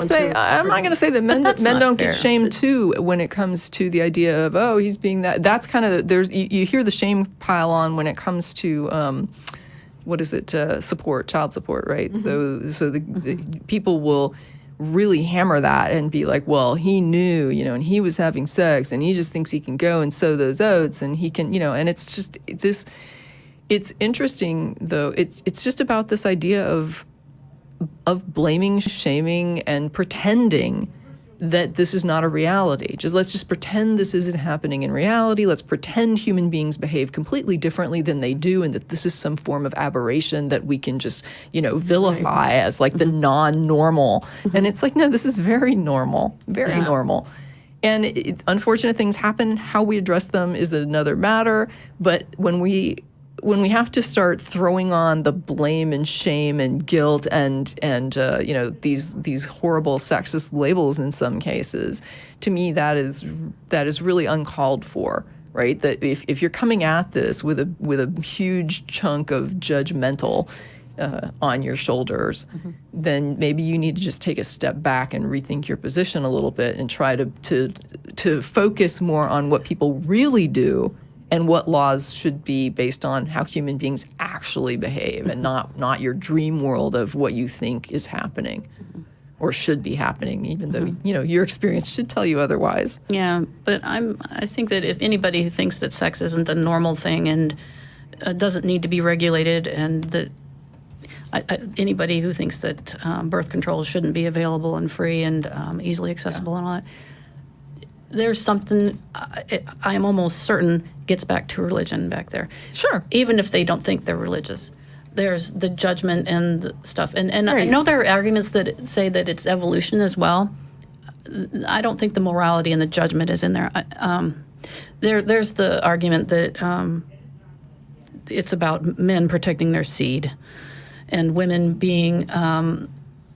to say that men don't get shamed too when it comes to the idea of, oh, he's being that. That's kind of you hear the shame pile on when it comes to child support, right? So the people will really hammer that and be like, well, he knew, and he was having sex and he just thinks he can go and sow those oats and he can, and it's just this, it's interesting though. It's just about this idea of blaming, shaming, and pretending that this is not a reality. Let's just pretend this isn't happening in reality. Let's pretend human beings behave completely differently than they do, and that this is some form of aberration that we can just, vilify as like the non-normal. And it's like, no, this is very normal, very normal. And unfortunate things happen. How we address them is another matter. But when we have to start throwing on the blame and shame and guilt and these horrible sexist labels in some cases, to me that is really uncalled for, right? That if you're coming at this with a huge chunk of judgmental on your shoulders, then maybe you need to just take a step back and rethink your position a little bit and try to focus more on what people really do and what laws should be based on how human beings actually behave, and not your dream world of what you think is happening or should be happening, even though your experience should tell you otherwise. Yeah, but I think that if anybody who thinks that sex isn't a normal thing and doesn't need to be regulated, and that anybody who thinks that birth control shouldn't be available and free and easily accessible and all that, there's something I am almost certain gets back to religion back there. Sure. Even if they don't think they're religious. There's the judgment and the stuff. And right. I know there are arguments that say that it's evolution as well. I don't think the morality and the judgment is in there. There's the argument that it's about men protecting their seed and women being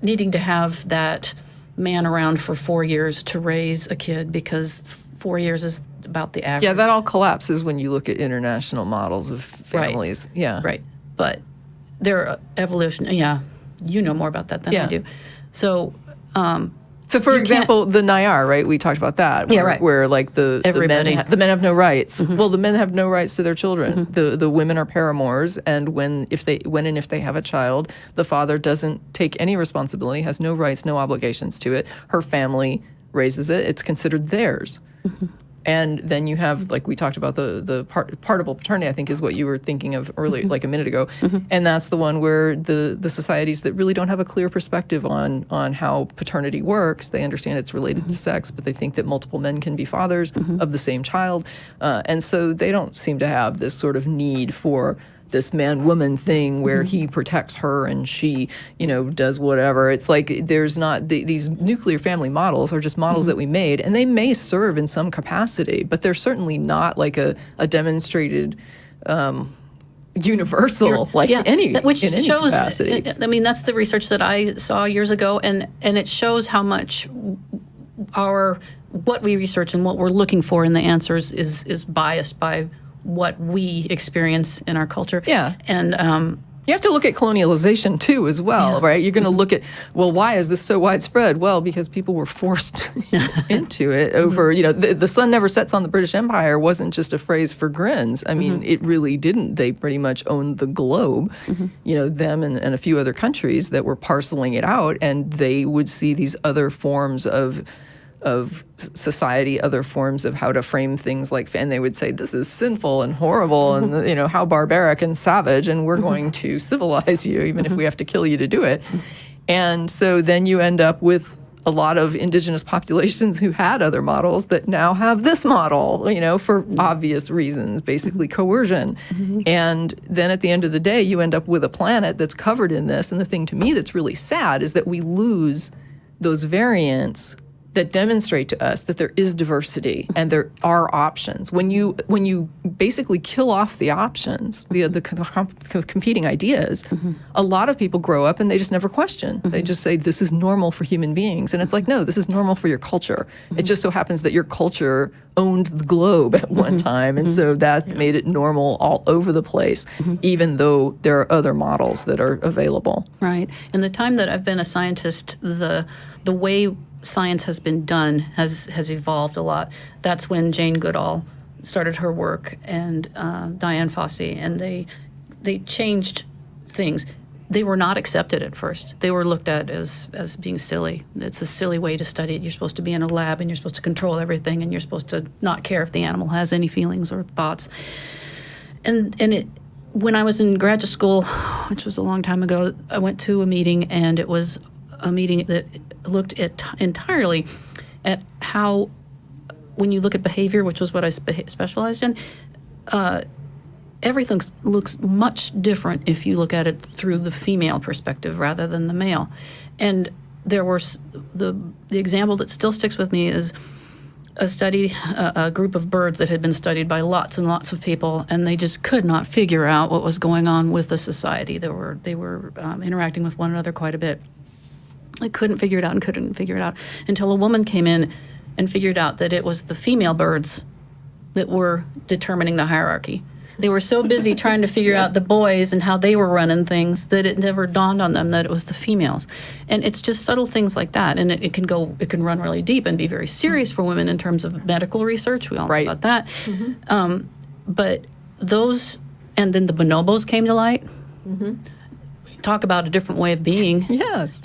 needing to have that man around for 4 years to raise a kid, because 4 years is about the average. Yeah, that all collapses when you look at international models of families. Right. Yeah. Right. But their evolution, you know more about that than I do. So, for example, the Nayar, right? We talked about that. Where like the men have no rights. Mm-hmm. Well, the men have no rights to their children. Mm-hmm. The women are paramours, and if they have a child, the father doesn't take any responsibility, has no rights, no obligations to it. Her family raises it. It's considered theirs. Mm-hmm. And then you have, like we talked about, the partible paternity, I think is what you were thinking of earlier, like a minute ago. Mm-hmm. And that's the one where the societies that really don't have a clear perspective on how paternity works, they understand it's related to sex, but they think that multiple men can be fathers of the same child. And so they don't seem to have this sort of need for this man-woman thing where he protects her and she, does whatever. It's like there's not these nuclear family models are just models that we made, and they may serve in some capacity, but they're certainly not like a demonstrated universal which in any shows capacity. I mean, that's the research that I saw years ago, and it shows how much what we research and what we're looking for in the answers is biased by what we experience in our culture. Yeah. And you have to look at colonialization too as well, right? You're going to look at, well, why is this so widespread? Well, because people were forced into it over, the sun never sets on the British Empire wasn't just a phrase for grins. I mean, it really didn't. They pretty much owned the globe, them and a few other countries that were parceling it out, and they would see these other forms of society, other forms of how to frame things and they would say, this is sinful and horrible and, how barbaric and savage, and we're going to civilize you even if we have to kill you to do it. And so then you end up with a lot of indigenous populations who had other models that now have this model, for obvious reasons, basically coercion. And then at the end of the day, you end up with a planet that's covered in this. And the thing to me that's really sad is that we lose those variants that demonstrate to us that there is diversity and there are options. When you basically kill off the options, the competing ideas, a lot of people grow up and they just never question. They just say, this is normal for human beings. And it's like, no, this is normal for your culture. It just so happens that your culture owned the globe at one time. And so that made it normal all over the place, even though there are other models that are available. Right. In the time that I've been a scientist, the way science has been done has evolved a lot. That's when Jane Goodall started her work, and Diane Fossey, and they changed things. They were not accepted at first. They were looked at as being silly. It's a silly way to study it. You're supposed to be in a lab, and you're supposed to control everything, and you're supposed to not care if the animal has any feelings or thoughts. And when I was in graduate school, which was a long time ago, I went to a meeting, and it was a meeting that looked at entirely at how, when you look at behavior, which was what I specialized in, everything looks much different if you look at it through the female perspective rather than the male. And there were the example that still sticks with me is a group of birds that had been studied by lots and lots of people, and they just could not figure out what was going on with the society. They were interacting with one another quite a bit. I couldn't figure it out until a woman came in and figured out that it was the female birds that were determining the hierarchy. They were so busy trying to figure out the boys and how they were running things that it never dawned on them that it was the females. And it's just subtle things like that. And it can run really deep and be very serious for women in terms of medical research. We all know about that. But those, and then the bonobos came to light. Talk about a different way of being. Yes.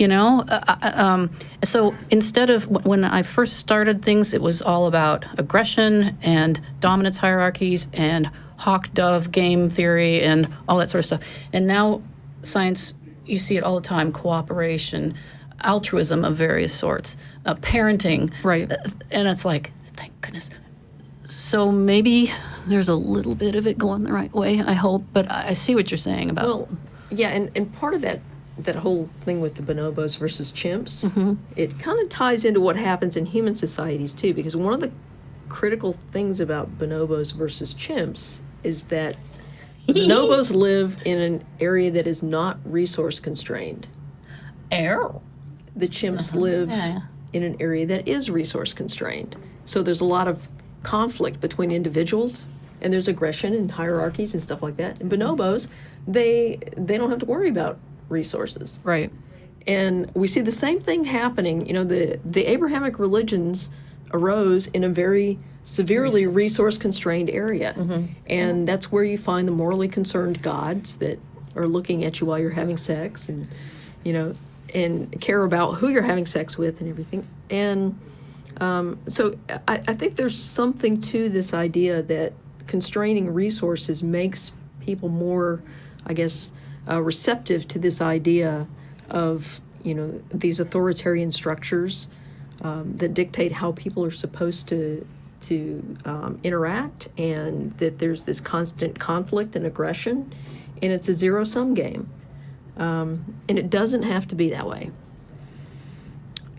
So instead of, when I first started things, it was all about aggression and dominance hierarchies and hawk-dove game theory and all that sort of stuff. And now science, you see it all the time, cooperation, altruism of various sorts, parenting. Right. And it's like, thank goodness. So maybe there's a little bit of it going the right way, I hope. But I see what you're saying about... Well, yeah, and part of that whole thing with the bonobos versus chimps, it kind of ties into what happens in human societies too, because one of the critical things about bonobos versus chimps is that bonobos live in an area that is not resource constrained. Arrow. The chimps live in an area that is resource constrained. So there's a lot of conflict between individuals, and there's aggression and hierarchies and stuff like that. And bonobos, they don't have to worry about resources. Right. And we see the same thing happening. The Abrahamic religions arose in a very severely resource-constrained area. And that's where you find the morally concerned gods that are looking at you while you're having sex and, and care about who you're having sex with and everything. And so I think there's something to this idea that constraining resources makes people more, I guess, receptive to this idea of, these authoritarian structures that dictate how people are supposed to interact, and that there's this constant conflict and aggression, and it's a zero-sum game. And it doesn't have to be that way.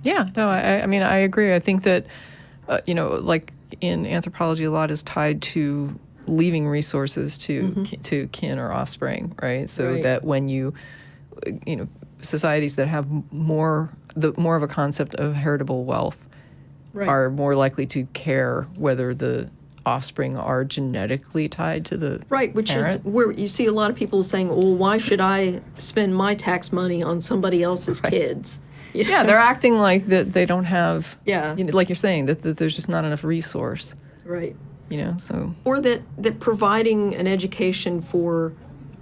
Yeah, no, I mean, I agree. I think that, like in anthropology, a lot is tied to leaving resources to kin or offspring, right? So that when you societies that have more of a concept of heritable wealth are more likely to care whether the offspring are genetically tied to the which parent. Is where you see a lot of people saying, well, why should I spend my tax money on somebody else's kids? Yeah, they're acting like that they don't have, Yeah. like you're saying, that there's just not enough resource. Right. So. Or that providing an education for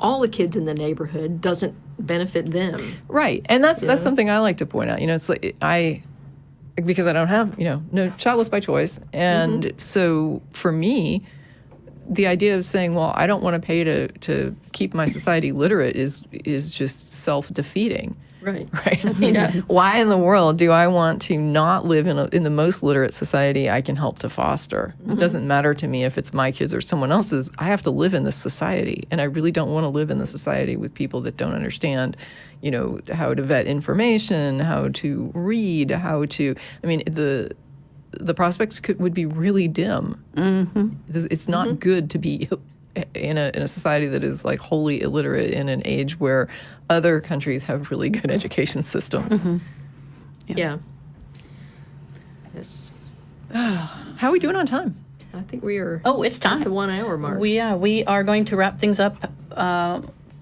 all the kids in the neighborhood doesn't benefit them. Right. And that's something I like to point out. It's like because I don't have, no childless by choice. And so for me, the idea of saying, well, I don't want to pay to keep my society literate is just self-defeating. Right. Right. I mean, why in the world do I want to not live in the most literate society I can help to foster? It doesn't matter to me if it's my kids or someone else's. I have to live in this society, and I really don't want to live in the society with people that don't understand, how to vet information, how to read, how to. I mean, the prospects would be really dim. It's not good to be in a society that is like wholly illiterate in an age where other countries have really good education systems. Yeah. Yes. How are we doing on time? I think we are. Oh, it's time. At the 1 hour mark. We are going to wrap things up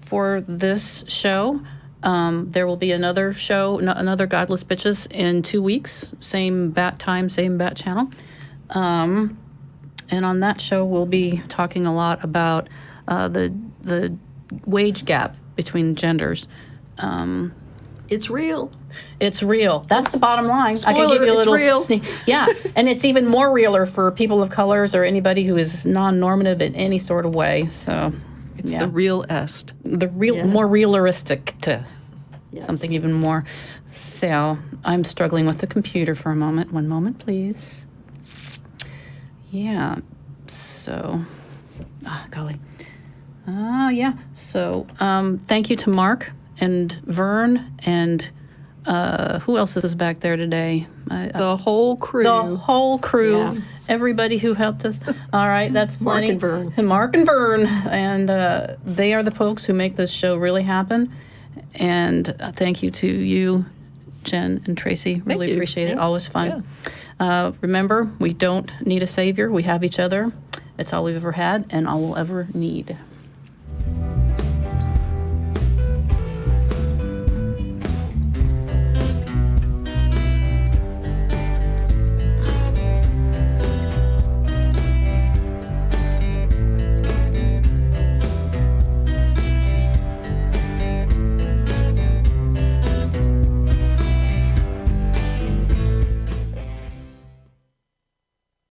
for this show. There will be another show, another Godless Bitches in 2 weeks. Same bat time, same bat channel. And on that show, we'll be talking a lot about the wage gap between genders. It's real. It's real. That's the bottom line. I Spoiler, can give you a it's little real. Yeah, and it's even more realer for people of colors or anybody who is non-normative in any sort of way. So It's the real est. the real, more realistic to Yes. something even more. So I'm struggling with the computer for a moment. One moment, please. Yeah. So, golly. Yeah. So, thank you to Mark and Vern and who else is back there today? The whole crew. The whole crew. Yeah. Everybody who helped us. All right, that's Mark plenty. and Vern. Mark and Vern. And they are the folks who make this show really happen. And thank you to you, Jen and Tracie. Really you. appreciate it. Thanks. Always fun. Remember, we don't need a savior. We have each other. It's all we've ever had and all we'll ever need.